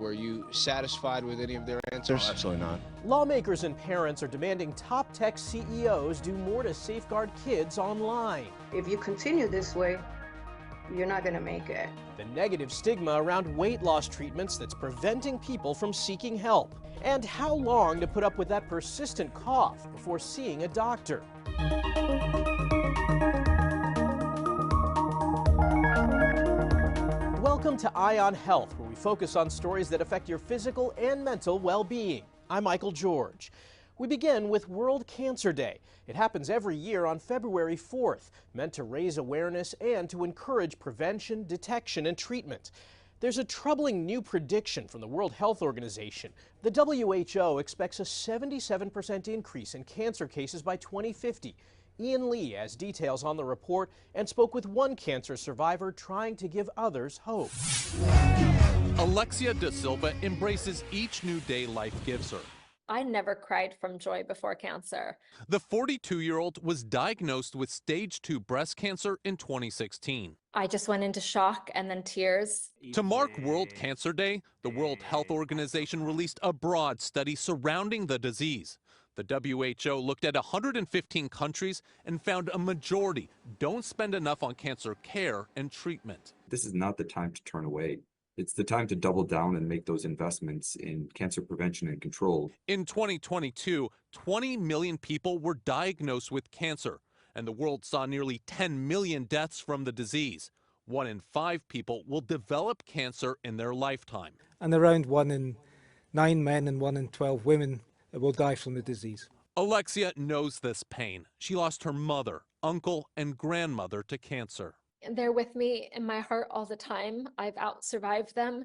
Were you satisfied with any of their answers? Oh, absolutely not. Lawmakers and parents are demanding top tech CEOs do more to safeguard kids online. If you continue this way, you're not going to make it. The negative stigma around weight loss treatments that's preventing people from seeking help. And how long to put up with that persistent cough before seeing a doctor. Welcome to On Health, where we focus on stories that affect your physical and mental well-being. I'm Michael George. We begin with World Cancer Day. It happens every year on February 4th, meant to raise awareness and to encourage prevention, detection, and treatment. There's a troubling new prediction from the World Health Organization. The WHO expects a 77% increase in cancer cases by 2050. Ian Lee has details on the report and spoke with one cancer survivor trying to give others hope. Alexia Da Silva embraces each new day life gives her. I never cried from joy before cancer. The 42-year-old was diagnosed with stage 2 breast cancer in 2016. I just went into shock and then tears. To mark World Cancer Day, the World Health Organization released a broad study surrounding the disease. The WHO looked at 115 countries and found a majority don't spend enough on cancer care and treatment. This is not the time to turn away. It's the time to double down and make those investments in cancer prevention and control. In 2022, 20 million people were diagnosed with cancer, and the world saw nearly 10 million deaths from the disease. 1 in 5 people will develop cancer in their lifetime. And around 1 in 9 men and 1 in 12 women will die from the disease. Alexia knows this pain. She lost her mother, uncle, and grandmother to cancer. They're with me in my heart all the time. I've out-survived them,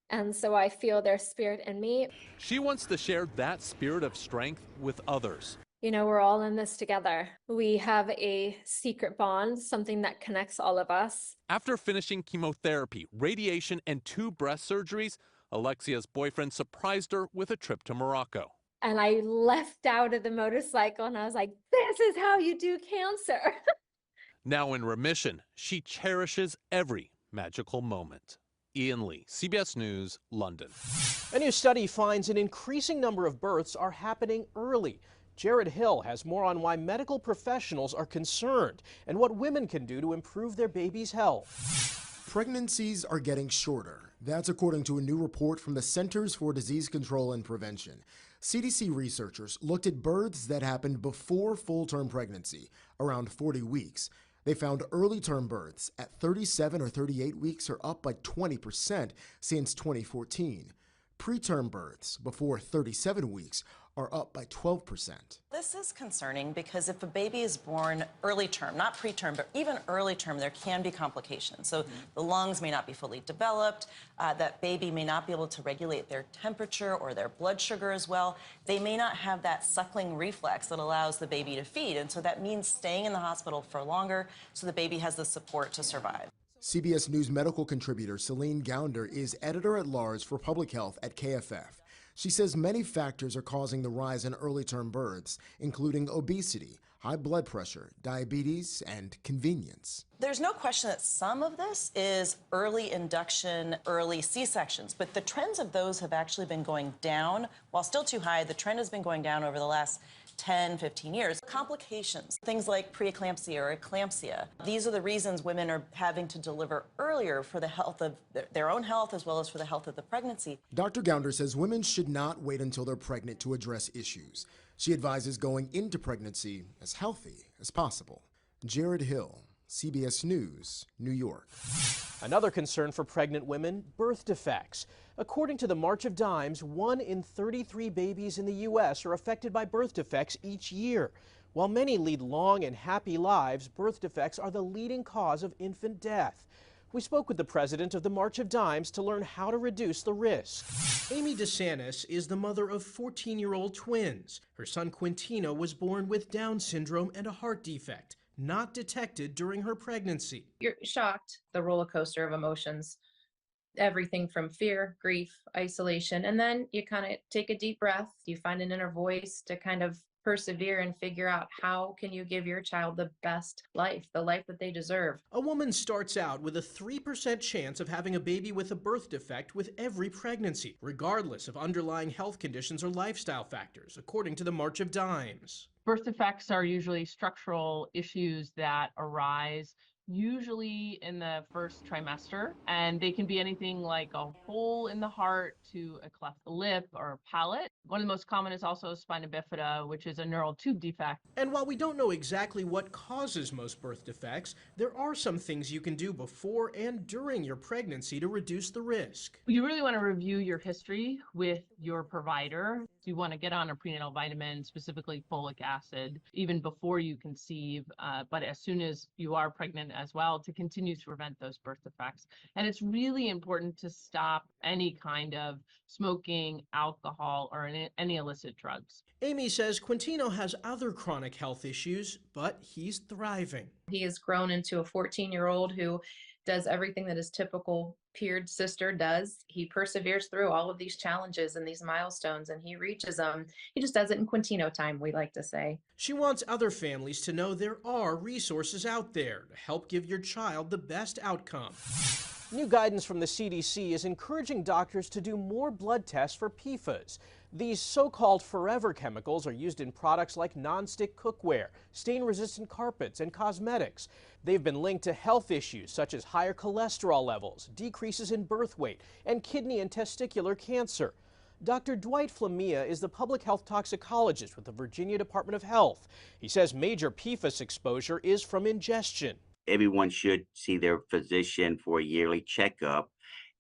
and so I feel their spirit in me. She wants to share that spirit of strength with others. You know, we're all in this together. We have a secret bond, something that connects all of us. After finishing chemotherapy, radiation, and 2 breast surgeries, Alexia's boyfriend surprised her with a trip to Morocco. And I left out of the motorcycle and I was like, this is how you do cancer. Now in remission, she cherishes every magical moment. Ian Lee, CBS News, London. A new study finds an increasing number of births are happening early. Jared Hill has more on why medical professionals are concerned and what women can do to improve their baby's health. Pregnancies are getting shorter. That's according to a new report from the Centers for Disease Control and Prevention. CDC researchers looked at births that happened before full-term pregnancy, around 40 weeks. They found early-term births at 37 or 38 weeks are up by 20% since 2014. Preterm births before 37 weeks are up by 12%. This is concerning because if a baby is born early term, not preterm, but even early term, there can be complications. So the lungs may not be fully developed. That baby may not be able to regulate their temperature or their blood sugar as well. They may not have that suckling reflex that allows the baby to feed. And so that means staying in the hospital for longer so the baby has the support to survive. CBS News medical contributor Celine Gounder is editor-at-large for public health at KFF. She says many factors are causing the rise in early-term births, including obesity, high blood pressure, diabetes, and convenience. There's no question that some of this is early induction, early C-sections, but the trends of those have actually been going down. While still too high, the trend has been going down over the last 10, 15 years. Complications, things like preeclampsia or eclampsia. These are the reasons women are having to deliver earlier for the health of their own health as well as for the health of the pregnancy. Dr. Gounder says women should not wait until they're pregnant to address issues. She advises going into pregnancy as healthy as possible. Jared Hill, CBS News, New York. Another concern for pregnant women, birth defects. According to the March of Dimes, 1 in 33 babies in the U.S. are affected by birth defects each year. While many lead long and happy lives, birth defects are the leading cause of infant death. We spoke with the president of the March of Dimes to learn how to reduce the risk. Amy DeSantis is the mother of 14-year-old twins. Her son Quintino was born with Down syndrome and a heart defect, not detected during her pregnancy. You're shocked, the roller coaster of emotions, everything from fear, grief, isolation, and then you kind of take a deep breath. You find an inner voice to kind of persevere and figure out how can you give your child the best life, the life that they deserve. A woman starts out with a 3% chance of having a baby with a birth defect with every pregnancy, regardless of underlying health conditions or lifestyle factors, according to the March of Dimes. Birth defects are usually structural issues that arise usually in the first trimester, and they can be anything like a hole in the heart to a cleft lip or palate. One of the most common is also spina bifida, which is a neural tube defect. And while we don't know exactly what causes most birth defects, there are some things you can do before and during your pregnancy to reduce the risk. You really want to review your history with your provider. You want to get on a prenatal vitamin, specifically folic acid, even before you conceive, but as soon as you are pregnant as well, to continue to prevent those birth defects. And it's really important to stop any kind of smoking, alcohol, or any illicit drugs. Amy says Quintino has other chronic health issues, but he's thriving. He has grown into a 14-year-old who does everything that his typical peered sister does. He perseveres through all of these challenges and these milestones, and he reaches them. He just does it in Quintino time, we like to say. She wants other families to know there are resources out there to help give your child the best outcome. New guidance from the CDC is encouraging doctors to do more blood tests for PFAS. These so-called forever chemicals are used in products like non-stick cookware, stain-resistant carpets, and cosmetics. They've been linked to health issues such as higher cholesterol levels, decreases in birth weight, and kidney and testicular cancer. Dr. Dwight Flamia is the public health toxicologist with the Virginia Department of Health. He says major PFAS exposure is from ingestion. Everyone should see their physician for a yearly checkup.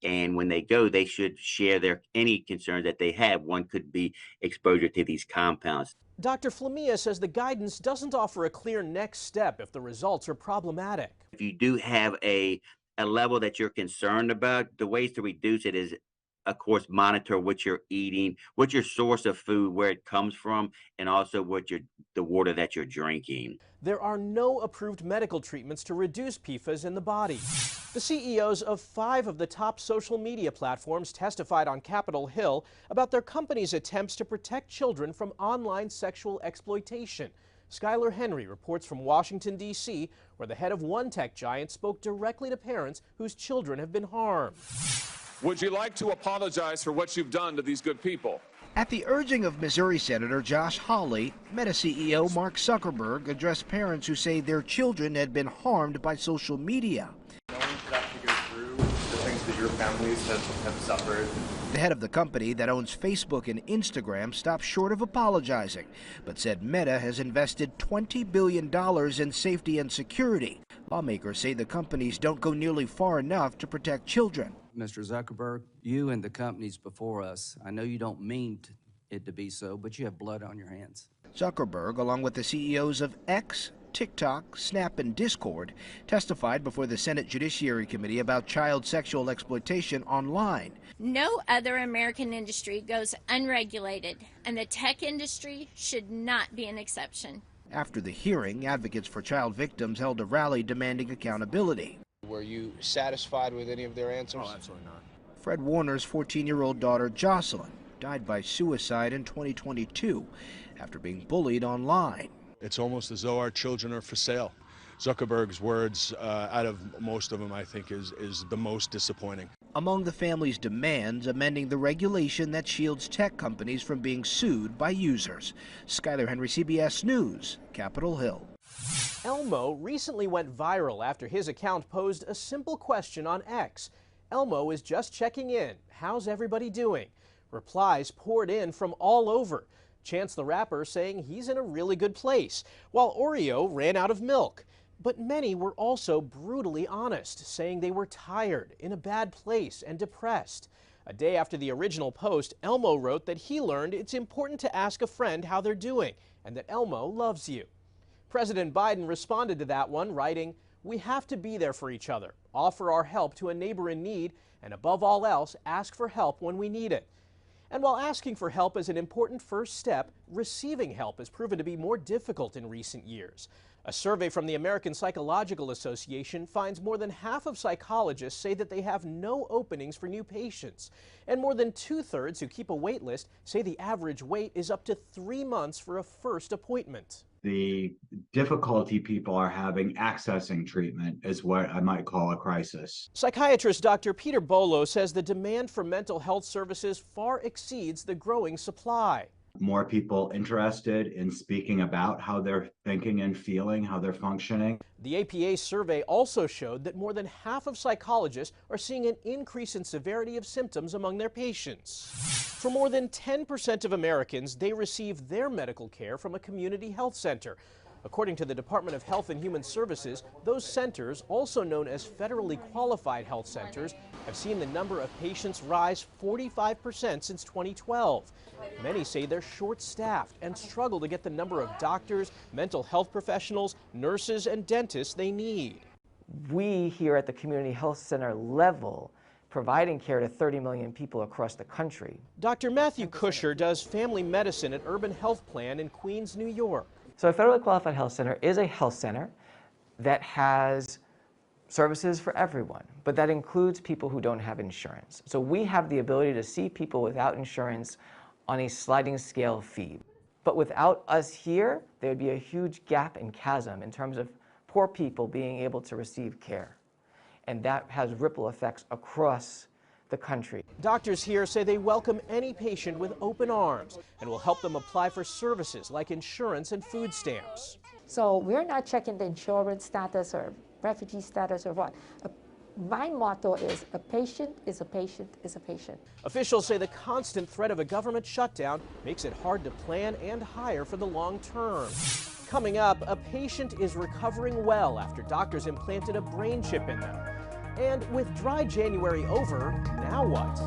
And when they go, they should share any concerns that they have. One could be exposure to these compounds. Dr. Flamia says the guidance doesn't offer a clear next step if the results are problematic. If you do have a level that you're concerned about, the ways to reduce it is, of course, monitor what you're eating, what's your source of food, where it comes from, and also the water that you're drinking. There are no approved medical treatments to reduce PFAS in the body. The CEOs of 5 of the top social media platforms testified on Capitol Hill about their company's attempts to protect children from online sexual exploitation. Skylar Henry reports from Washington, D.C., where the head of one tech giant spoke directly to parents whose children have been harmed. Would you like to apologize for what you've done to these good people? At the urging of Missouri Senator Josh Hawley, Meta CEO Mark Zuckerberg addressed parents who say their children had been harmed by social media. No one should have to go through the things that your families have suffered. The head of the company that owns Facebook and Instagram stopped short of apologizing, but said Meta has invested $20 billion in safety and security. Lawmakers say the companies don't go nearly far enough to protect children. Mr. Zuckerberg, you and the companies before us, I know you don't mean it to be so, but you have blood on your hands. Zuckerberg, along with the CEOs of X, TikTok, Snap, and Discord, testified before the Senate Judiciary Committee about child sexual exploitation online. No other American industry goes unregulated, and the tech industry should not be an exception. After the hearing, advocates for child victims held a rally demanding accountability. Were you satisfied with any of their answers? Oh, absolutely not. Fred Warner's 14-year-old daughter, Jocelyn, died by suicide in 2022 after being bullied online. It's almost as though our children are for sale. Zuckerberg's words, out of most of them, I think, is the most disappointing. Among the family's demands, amending the regulation that shields tech companies from being sued by users. Skylar Henry, CBS News, Capitol Hill. Elmo recently went viral after his account posed a simple question on X. Elmo is just checking in. How's everybody doing? Replies poured in from all over. Chance the Rapper saying he's in a really good place, while Oreo ran out of milk. But many were also brutally honest, saying they were tired, in a bad place, and depressed. A day after the original post, Elmo wrote that he learned it's important to ask a friend how they're doing, and that Elmo loves you. President Biden responded to that one, writing, "We have to be there for each other, offer our help to a neighbor in need, and above all else, ask for help when we need it." And while asking for help is an important first step, receiving help has proven to be more difficult in recent years. A survey from the American Psychological Association finds more than half of psychologists say that they have no openings for new patients. And more than 2/3 who keep a wait list say the average wait is up to 3 months for a first appointment. The difficulty people are having accessing treatment is what I might call a crisis. Psychiatrist Dr. Peter Bolo says the demand for mental health services far exceeds the growing supply. More people interested in speaking about how they're thinking and feeling, how they're functioning. The APA survey also showed that more than half of psychologists are seeing an increase in severity of symptoms among their patients. For more than 10% of Americans, they receive their medical care from a community health center. According to the Department of Health and Human Services, those centers, also known as federally qualified health centers, have seen the number of patients rise 45% since 2012. Many say they're short-staffed and struggle to get the number of doctors, mental health professionals, nurses, and dentists they need. We here at the community health center level providing care to 30 million people across the country. Dr. Matthew Kusher does family medicine at Urban Health Plan in Queens, New York. So a federally qualified health center is a health center that has services for everyone, but that includes people who don't have insurance. So we have the ability to see people without insurance on a sliding scale fee. But without us here, there would be a huge gap and chasm in terms of poor people being able to receive care. And that has ripple effects across the country. Doctors here say they welcome any patient with open arms and will help them apply for services like insurance and food stamps. So we're not checking the insurance status or refugee status or what. My motto is a patient is a patient is a patient. Officials say the constant threat of a government shutdown makes it hard to plan and hire for the long term. Coming up, a patient is recovering well after doctors implanted a brain chip in them. And with dry January over, now what?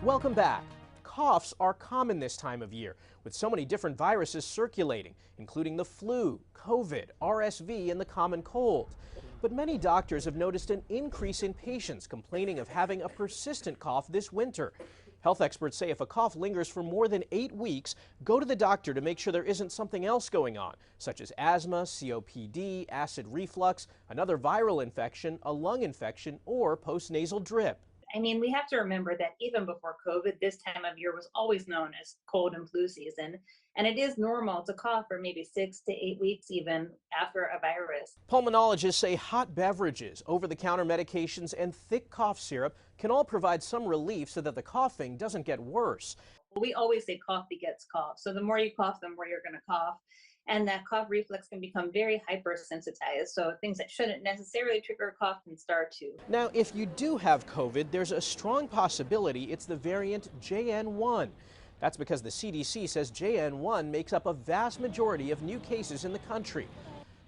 Welcome back. Coughs are common this time of year, with so many different viruses circulating, including the flu, COVID, RSV, and the common cold. But many doctors have noticed an increase in patients complaining of having a persistent cough this winter. Health experts say if a cough lingers for more than 8 weeks, go to the doctor to make sure there isn't something else going on, such as asthma, COPD, acid reflux, another viral infection, a lung infection, or postnasal drip. I mean, we have to remember that even before COVID, this time of year was always known as cold and flu season. And it is normal to cough for maybe 6 to 8 weeks even after a virus. Pulmonologists say hot beverages, over-the-counter medications, and thick cough syrup can all provide some relief so that the coughing doesn't get worse. We always say cough begets cough. So the more you cough, the more you're going to cough. And that cough reflex can become very hypersensitized. So things that shouldn't necessarily trigger a cough can start to. Now, if you do have COVID, there's a strong possibility it's the variant JN1. That's because the CDC says JN1 makes up a vast majority of new cases in the country.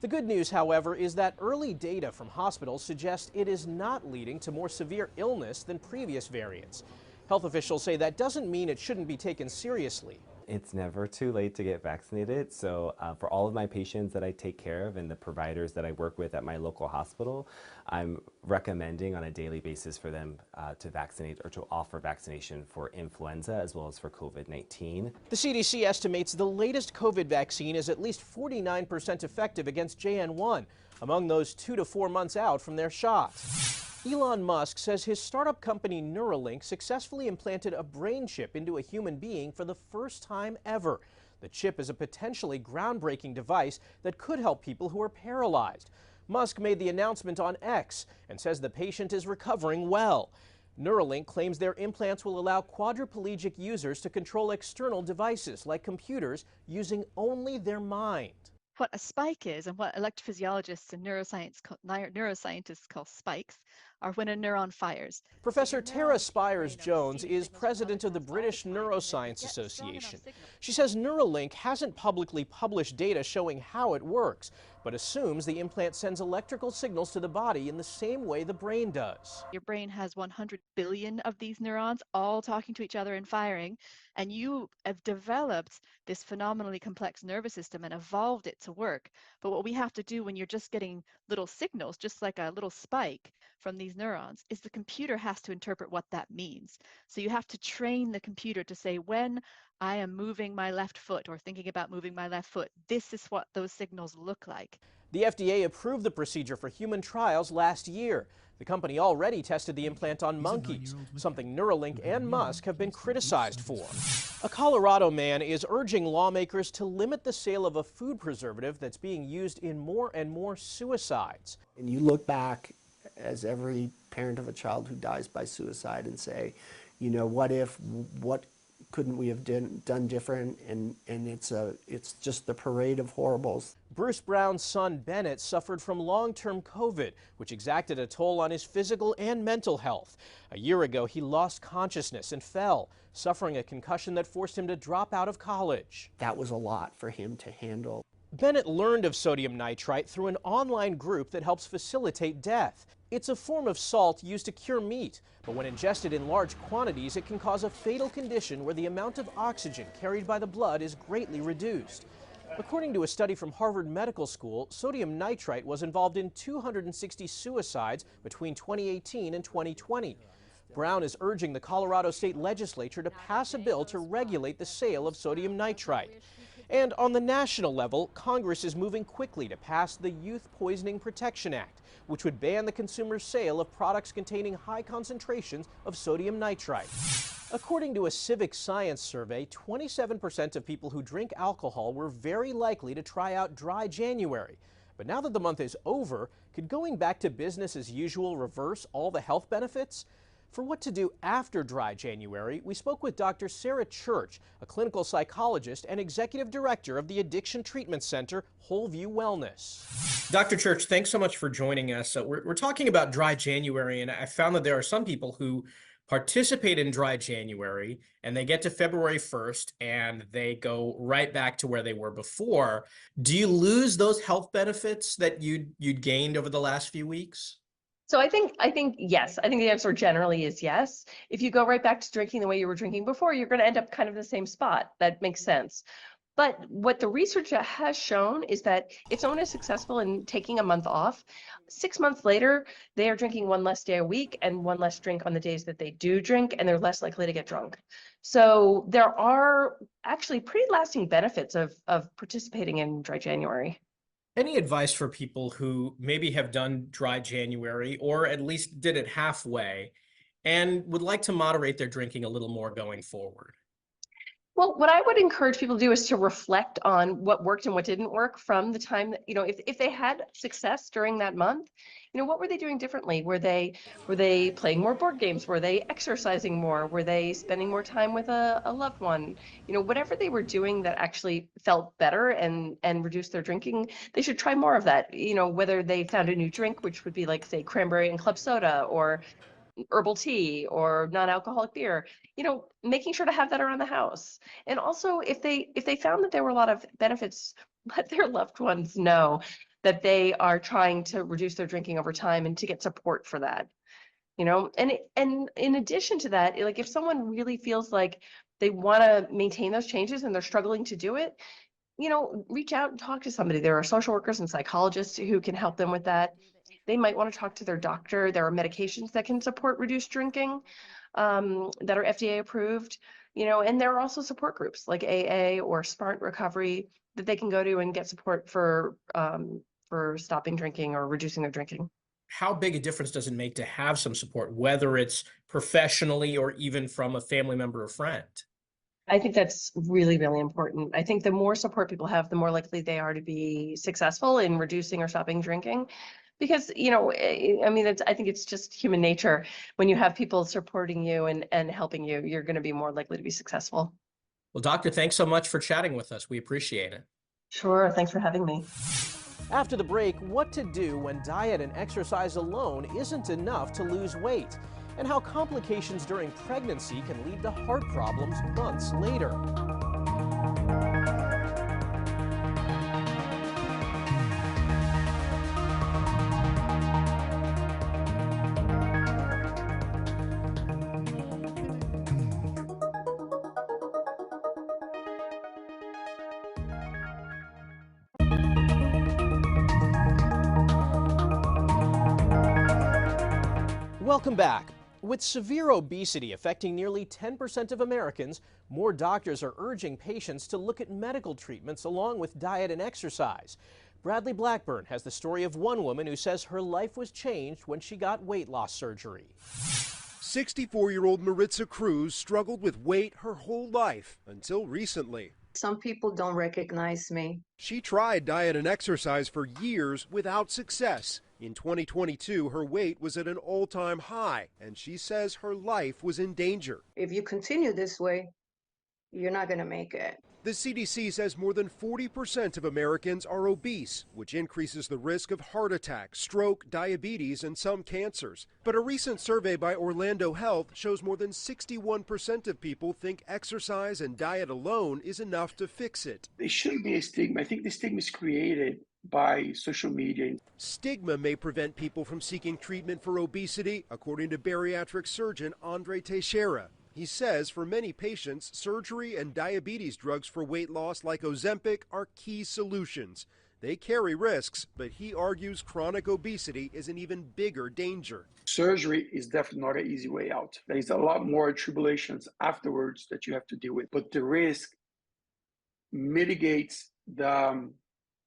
The good news, however, is that early data from hospitals suggest it is not leading to more severe illness than previous variants. Health officials say that doesn't mean it shouldn't be taken seriously. It's never too late to get vaccinated. So for all of my patients that I take care of and the providers that I work with at my local hospital, I'm recommending on a daily basis for them to vaccinate or to offer vaccination for influenza as well as for COVID-19. The CDC estimates the latest COVID vaccine is at least 49% effective against JN1 among those 2 to 4 months out from their shots. Elon Musk says his startup company Neuralink successfully implanted a brain chip into a human being for the first time ever. The chip is a potentially groundbreaking device that could help people who are paralyzed. Musk made the announcement on X and says the patient is recovering well. Neuralink claims their implants will allow quadriplegic users to control external devices like computers using only their mind. What a spike is and what electrophysiologists and neuroscientists call spikes or when a neuron fires. Professor Tara Spires-Jones is president of the British Neuroscience Association. She says Neuralink hasn't publicly published data showing how it works, but assumes the implant sends electrical signals to the body in the same way the brain does. Your brain has 100 billion of these neurons all talking to each other and firing, and you have developed this phenomenally complex nervous system and evolved it to work. But what we have to do when you're just getting little signals, just like a little spike from these neurons, is the computer has to interpret what that means. So you have to train the computer to say, when I am moving my left foot or thinking about moving my left foot, this is what those signals look like. The FDA approved the procedure for human trials last year. The company already tested the implant on monkeys, something Neuralink and Musk have been criticized for. A Colorado man is urging lawmakers to limit the sale of a food preservative that's being used in more and more suicides. And you look back as every parent of a child who dies by suicide and say, you know, what couldn't we have done different? And it's just the parade of horribles. Bruce Brown's son Bennett suffered from long-term COVID, which exacted a toll on his physical and mental health. A year ago, he lost consciousness and fell, suffering a concussion that forced him to drop out of college. That was a lot for him to handle. Bennett learned of sodium nitrite through an online group that helps facilitate death. It's a form of salt used to cure meat, but when ingested in large quantities, it can cause a fatal condition where the amount of oxygen carried by the blood is greatly reduced. According to a study from Harvard Medical School, sodium nitrite was involved in 260 suicides between 2018 and 2020. Brown is urging the Colorado State Legislature to pass a bill to regulate the sale of sodium nitrite. And on the national level, Congress is moving quickly to pass the Youth Poisoning Protection Act, which would ban the consumer's sale of products containing high concentrations of sodium nitrite. According to a civic science survey, 27% of people who drink alcohol were very likely to try out dry January. But now that the month is over, could going back to business as usual reverse all the health benefits? For what to do after dry January, we spoke with Dr. Sarah Church, a clinical psychologist and executive director of the Addiction Treatment Center, Wholeview Wellness. Dr. Church, thanks so much for joining us. We're talking about dry January, and I found that there are some people who participate in dry January and they get to February 1st and they go right back to where they were before. Do you lose those health benefits that you'd gained over the last few weeks? So I think yes. I think the answer generally is yes. If you go right back to drinking the way you were drinking before, you're going to end up kind of in the same spot. That makes sense. But what the research has shown is that if someone is successful in taking a month off, 6 months later, they are drinking one less day a week and one less drink on the days that they do drink, and they're less likely to get drunk. So there are actually pretty lasting benefits of participating in dry January. Any advice for people who maybe have done dry January or at least did it halfway and would like to moderate their drinking a little more going forward? Well, what I would encourage people to do is to reflect on what worked and what didn't work from the time that, if they had success during that month, what were they doing differently? Were they playing more board games? Were they exercising more? Were they spending more time with a loved one? Whatever they were doing that actually felt better and reduced their drinking, they should try more of that. Whether they found a new drink, which would be like, say, cranberry and club soda or herbal tea or non-alcoholic beer, making sure to have that around the house. And also if they found that there were a lot of benefits, let their loved ones know that they are trying to reduce their drinking over time and to get support for that. And in addition to that, like if someone really feels like they want to maintain those changes and they're struggling to do it, reach out and talk to somebody. There are social workers and psychologists who can help them with that. They might want to talk to their doctor. There are medications that can support reduced drinking that are FDA approved, and there are also support groups like AA or Smart Recovery that they can go to and get support for stopping drinking or reducing their drinking. How big a difference does it make to have some support, whether it's professionally or even from a family member or friend? I think that's really, really important. I think the more support people have, the more likely they are to be successful in reducing or stopping drinking. Because, I think it's just human nature. When you have people supporting you and helping you, you're going to be more likely to be successful. Well, doctor, thanks so much for chatting with us. We appreciate it. Sure. Thanks for having me. After the break, what to do when diet and exercise alone isn't enough to lose weight, and how complications during pregnancy can lead to heart problems months later. Welcome back. With severe obesity affecting nearly 10% of Americans, more doctors are urging patients to look at medical treatments along with diet and exercise. Bradley Blackburn has the story of one woman who says her life was changed when she got weight loss surgery. 64-year-old Maritza Cruz struggled with weight her whole life until recently. Some people don't recognize me. She tried diet and exercise for years without success. In 2022, her weight was at an all-time high, and she says her life was in danger. If you continue this way, you're not going to make it. The CDC says more than 40% of Americans are obese, which increases the risk of heart attack, stroke, diabetes, and some cancers. But a recent survey by Orlando Health shows more than 61% of people think exercise and diet alone is enough to fix it. There shouldn't be a stigma. I think the stigma is created by social media. Stigma may prevent people from seeking treatment for obesity, according to bariatric surgeon Andre Teixeira. He says for many patients, surgery and diabetes drugs for weight loss like Ozempic are key solutions. They carry risks, but he argues chronic obesity is an even bigger danger. Surgery is definitely not an easy way out. There's a lot more tribulations afterwards that you have to deal with, but the risk mitigates the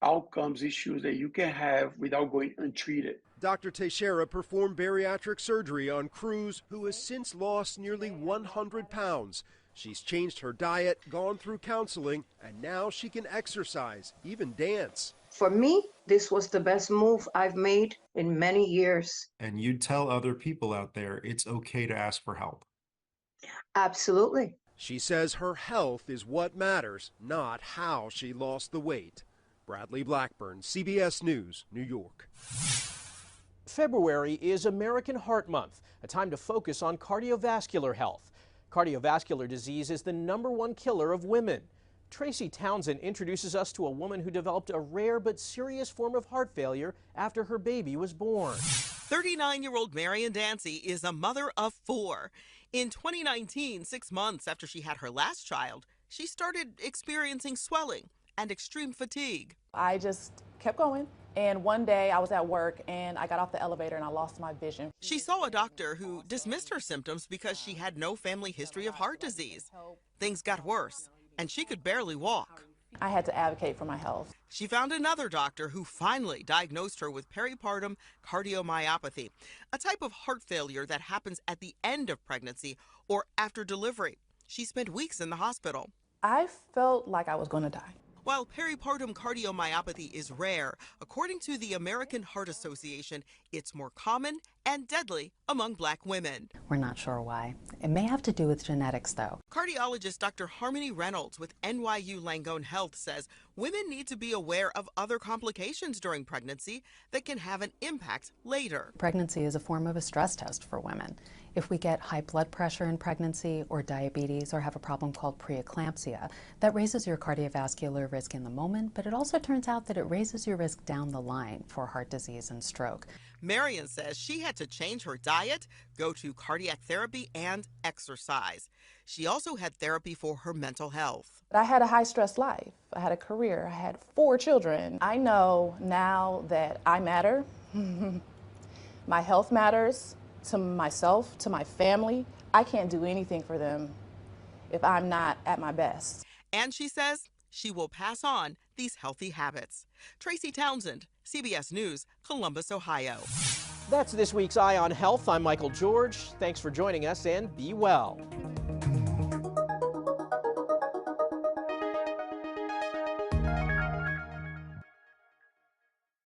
outcomes issues that you can have without going untreated. Dr. Teixeira performed bariatric surgery on Cruz, who has since lost nearly 100 pounds. She's changed her diet, gone through counseling, and now she can exercise, even dance. For me, this was the best move I've made in many years. And you tell other people out there it's okay to ask for help. Absolutely. She says her health is what matters, not how she lost the weight. Bradley Blackburn, CBS News, New York. February is American Heart Month, a time to focus on cardiovascular health. Cardiovascular disease is the #1 killer of women. Tracy Townsend introduces us to a woman who developed a rare but serious form of heart failure after her baby was born. 39-year-old Marion Dancy is a mother of 4. In 2019, 6 months after she had her last child, she started experiencing swelling and extreme fatigue. I just kept going. And one day I was at work and I got off the elevator and I lost my vision. She saw a doctor who dismissed her symptoms because she had no family history of heart disease. Things got worse and she could barely walk. I had to advocate for my health. She found another doctor who finally diagnosed her with peripartum cardiomyopathy, a type of heart failure that happens at the end of pregnancy or after delivery. She spent weeks in the hospital. I felt like I was going to die. While peripartum cardiomyopathy is rare, according to the American Heart Association, it's more common and deadly among Black women. We're not sure why. It may have to do with genetics, though. Cardiologist Dr. Harmony Reynolds with NYU Langone Health says women need to be aware of other complications during pregnancy that can have an impact later. Pregnancy is a form of a stress test for women. If we get high blood pressure in pregnancy or diabetes or have a problem called preeclampsia, that raises your cardiovascular risk in the moment, but it also turns out that it raises your risk down the line for heart disease and stroke. Marion says she had to change her diet, go to cardiac therapy, and exercise. She also had therapy for her mental health. I had a high-stress life. I had a career. I had 4 children. I know now that I matter. My health matters to myself, to my family. I can't do anything for them if I'm not at my best. And she says she will pass on these healthy habits. Tracy Townsend, CBS News, Columbus, Ohio. That's this week's Eye on Health. I'm Michael George. Thanks for joining us and be well.